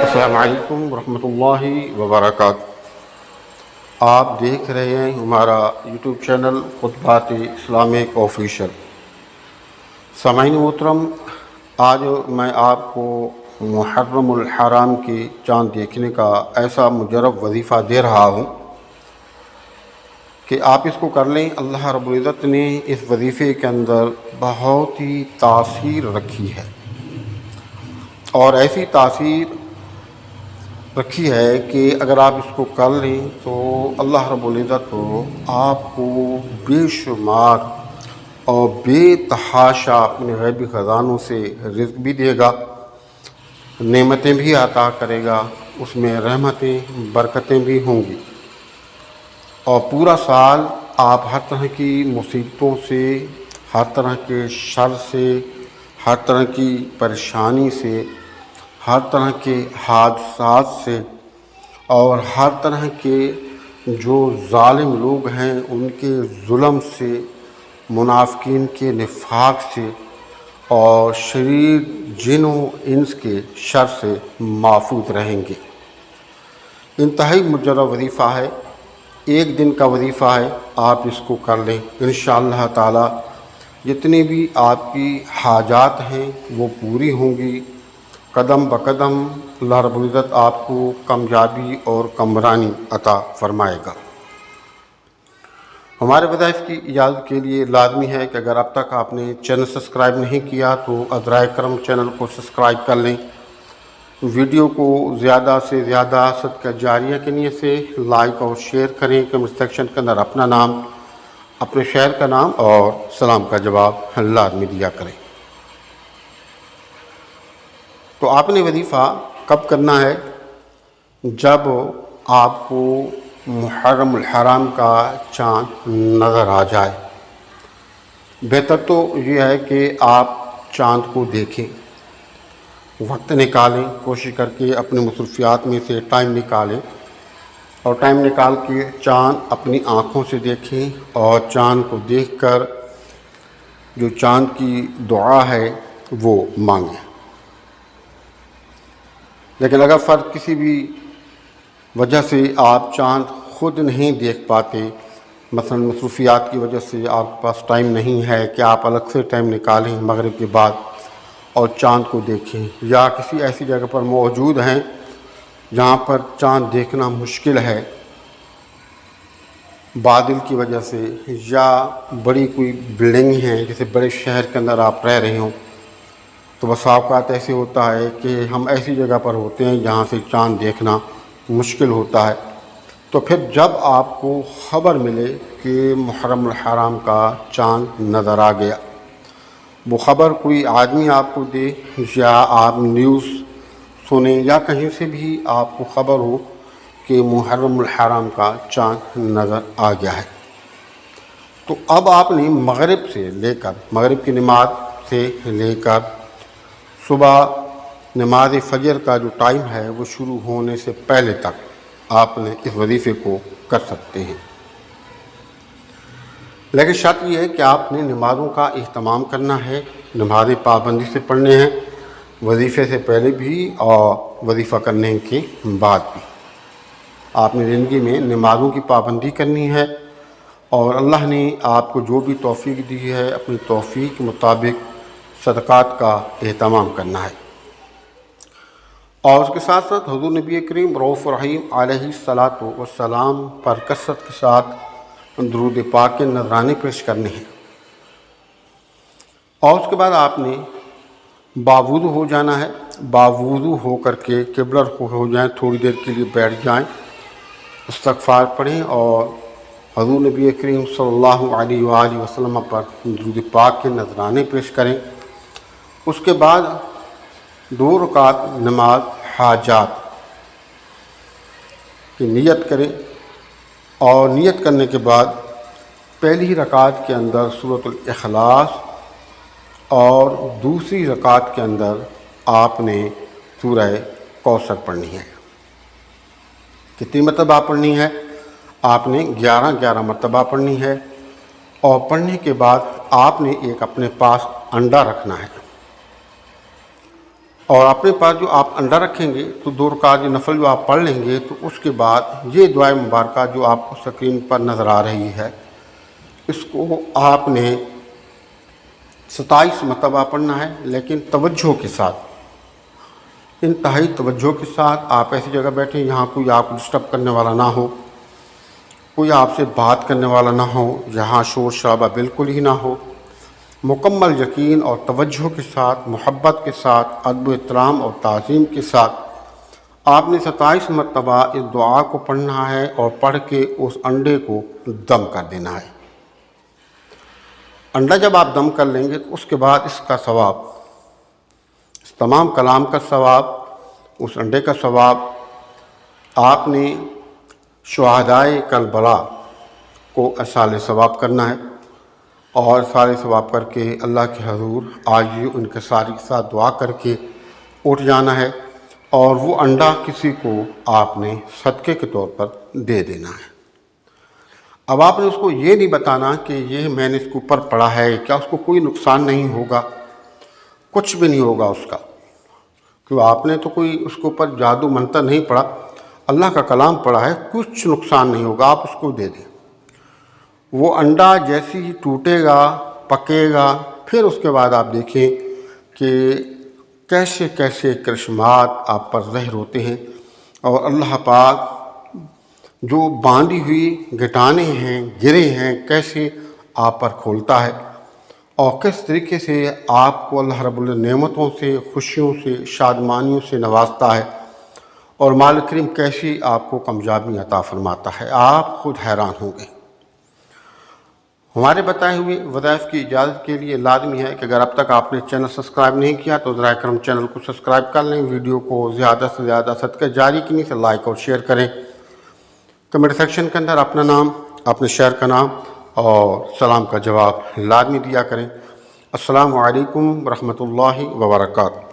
السلام علیکم ورحمۃ اللہ وبرکاتہ۔ آپ دیکھ رہے ہیں ہمارا یوٹیوب چینل خطبات اسلامک آفیشیل۔ سامعین محترم، آج میں آپ کو محرم الحرام کی چاند دیکھنے کا ایسا مجرب وظیفہ دے رہا ہوں کہ آپ اس کو کر لیں۔ اللہ رب العزت نے اس وظیفے کے اندر بہت ہی تاثیر رکھی ہے، اور ایسی تاثیر رکھی ہے کہ اگر آپ اس کو کر لیں تو اللہ رب العزت آپ کو بے شمار اور بے تحاشا اپنے غیبی خزانوں سے رزق بھی دے گا، نعمتیں بھی عطا کرے گا، اس میں رحمتیں برکتیں بھی ہوں گی، اور پورا سال آپ ہر طرح کی مصیبتوں سے، ہر طرح کے شر سے، ہر طرح کی پریشانی سے، ہر طرح کے حادثات سے، اور ہر طرح کے جو ظالم لوگ ہیں ان کے ظلم سے، منافقین کے نفاق سے، اور شریر جن و انس کے شر سے محفوظ رہیں گے۔ انتہائی مجرب وظیفہ ہے، ایک دن کا وظیفہ ہے، آپ اس کو کر لیں انشاءاللہ تعالی جتنی بھی آپ کی حاجات ہیں وہ پوری ہوں گی۔ قدم بقدم اللہ رب العزت آپ کو کامیابی اور کامرانی عطا فرمائے گا۔ ہمارے وظائف کی اجازت کے لیے لازمی ہے کہ اگر اب تک آپ نے چینل سبسکرائب نہیں کیا تو عذرائے کرم چینل کو سبسکرائب کر لیں، ویڈیو کو زیادہ سے زیادہ صدقہ جاریہ کی نیت سے لائک اور شیئر کریں، کمنٹ سیکشن کے اندر اپنا نام، اپنے شہر کا نام اور سلام کا جواب لازمی دیا کریں۔ تو آپ نے وظیفہ کب کرنا ہے؟ جب آپ کو محرم الحرام کا چاند نظر آ جائے۔ بہتر تو یہ ہے کہ آپ چاند کو دیکھیں، وقت نکالیں، کوشش کر کے اپنے مصروفیات میں سے ٹائم نکالیں، اور ٹائم نکال کے چاند اپنی آنکھوں سے دیکھیں، اور چاند کو دیکھ کر جو چاند کی دعا ہے وہ مانگیں۔ لیکن اگر فرض کسی بھی وجہ سے آپ چاند خود نہیں دیکھ پاتے، مثلا مصروفیات کی وجہ سے آپ کے پاس ٹائم نہیں ہے کہ آپ الگ سے ٹائم نکالیں مغرب کے بعد اور چاند کو دیکھیں، یا کسی ایسی جگہ پر موجود ہیں جہاں پر چاند دیکھنا مشکل ہے بادل کی وجہ سے، یا بڑی کوئی بلڈنگ ہیں جیسے بڑے شہر کے اندر آپ رہ رہے ہوں، تو بس اوقات ایسے ہوتا ہے کہ ہم ایسی جگہ پر ہوتے ہیں جہاں سے چاند دیکھنا مشکل ہوتا ہے، تو پھر جب آپ کو خبر ملے کہ محرم الحرام کا چاند نظر آ گیا، وہ خبر کوئی آدمی آپ کو دے، یا آپ نیوز سنیں، یا کہیں سے بھی آپ کو خبر ہو کہ محرم الحرام کا چاند نظر آ گیا ہے، تو اب آپ نے مغرب سے لے کر، مغرب کی نماز سے لے کر صبح نماز فجر کا جو ٹائم ہے وہ شروع ہونے سے پہلے تک آپ نے اس وظیفے کو کر سکتے ہیں۔ لیکن شرط یہ ہے کہ آپ نے نمازوں کا اہتمام کرنا ہے، نمازیں پابندی سے پڑھنے ہیں، وظیفے سے پہلے بھی اور وظیفہ کرنے کے بعد بھی آپ نے زندگی میں نمازوں کی پابندی کرنی ہے، اور اللہ نے آپ کو جو بھی توفیق دی ہے اپنی توفیق کے مطابق صدقات کا اہتمام کرنا ہے، اور اس کے ساتھ ساتھ حضور نبی کریم رؤوف رحیم علیہ الصلاۃ والسلام پر کثرت کے ساتھ درود پاک کے نذرانے پیش کرنے ہیں، اور اس کے بعد آپ نے باوضو ہو جانا ہے، باوضو ہو کر کے قبلہ رخ ہو جائیں، تھوڑی دیر کے لیے بیٹھ جائیں، استغفار پڑھیں، اور حضور نبی کریم صلی اللہ علیہ وآلہ وسلم پر درود پاک کے نذرانے پیش کریں۔ اس کے بعد 2 رکعت نماز حاجات کی نیت کریں، اور نیت کرنے کے بعد پہلی رکعت کے اندر سورۃ الاخلاص، اور دوسری رکعت کے اندر آپ نے سورہ کوثر پڑھنی ہے۔ کتنی مرتبہ پڑھنی ہے؟ آپ نے 11 مرتبہ پڑھنی ہے، اور پڑھنے کے بعد آپ نے ایک اپنے پاس انڈا رکھنا ہے، اور اپنے پاس جو آپ انڈا رکھیں گے تو 2 رکعت نفل جو آپ پڑھ لیں گے، تو اس کے بعد یہ دعائے مبارکہ جو آپ کو اسکرین پر نظر آ رہی ہے، اس کو آپ نے 27 مرتبہ پڑھنا ہے، لیکن توجہ کے ساتھ، انتہائی توجہ کے ساتھ۔ آپ ایسی جگہ بیٹھیں جہاں کوئی آپ کو ڈسٹرب کرنے والا نہ ہو، کوئی آپ سے بات کرنے والا نہ ہو، جہاں شور شرابہ بالکل ہی نہ ہو۔ مکمل یقین اور توجہ کے ساتھ، محبت کے ساتھ، ادب و احترام اور تعظیم کے ساتھ آپ نے 27 مرتبہ اس دعا کو پڑھنا ہے، اور پڑھ کے اس انڈے کو دم کر دینا ہے۔ انڈا جب آپ دم کر لیں گے تو اس کے بعد اس کا ثواب، اس تمام کلام کا ثواب، اس انڈے کا ثواب آپ نے شہدائے کربلا کو اصال ثواب کرنا ہے، اور سارے ثواب کر کے اللہ کے حضور آج ہی ان کے ساری کے ساتھ دعا کر کے اٹھ جانا ہے، اور وہ انڈا کسی کو آپ نے صدقے کے طور پر دے دینا ہے۔ اب آپ نے اس کو یہ نہیں بتانا کہ یہ میں نے اس کے اوپر پڑھا ہے، کیا اس کو کوئی نقصان نہیں ہوگا؟ کچھ بھی نہیں ہوگا اس کا، کیوں آپ نے تو کوئی اس کے اوپر جادو منتر نہیں پڑھا، اللہ کا کلام پڑھا ہے، کچھ نقصان نہیں ہوگا، آپ اس کو دے دیں۔ وہ انڈا جیسے ہی ٹوٹے گا، پکے گا، پھر اس کے بعد آپ دیکھیں کہ کیسے کیسے کرشمات آپ پر ظاہر ہوتے ہیں، اور اللہ پاک جو باندھی ہوئی گٹانے ہیں، گرے ہیں، کیسے آپ پر کھولتا ہے، اور کس طریقے سے آپ کو اللہ رب النعمتوں سے، خوشیوں سے، شادمانیوں سے نوازتا ہے، اور مالک کریم کیسی آپ کو کامیابی عطا فرماتا ہے، آپ خود حیران ہوں گے۔ ہمارے بتائے ہوئے وظائف کی اجازت کے لیے لازمی ہے کہ اگر اب تک آپ نے چینل سبسکرائب نہیں کیا تو ذرا کرم چینل کو سبسکرائب کر لیں، ویڈیو کو زیادہ سے زیادہ صدقہ جاری کی سے لائک اور شیئر کریں، کمنٹ سیکشن کے اندر اپنا نام، اپنے شہر کا نام اور سلام کا جواب لازمی دیا کریں۔ السلام علیکم ورحمۃ اللہ وبرکاتہ۔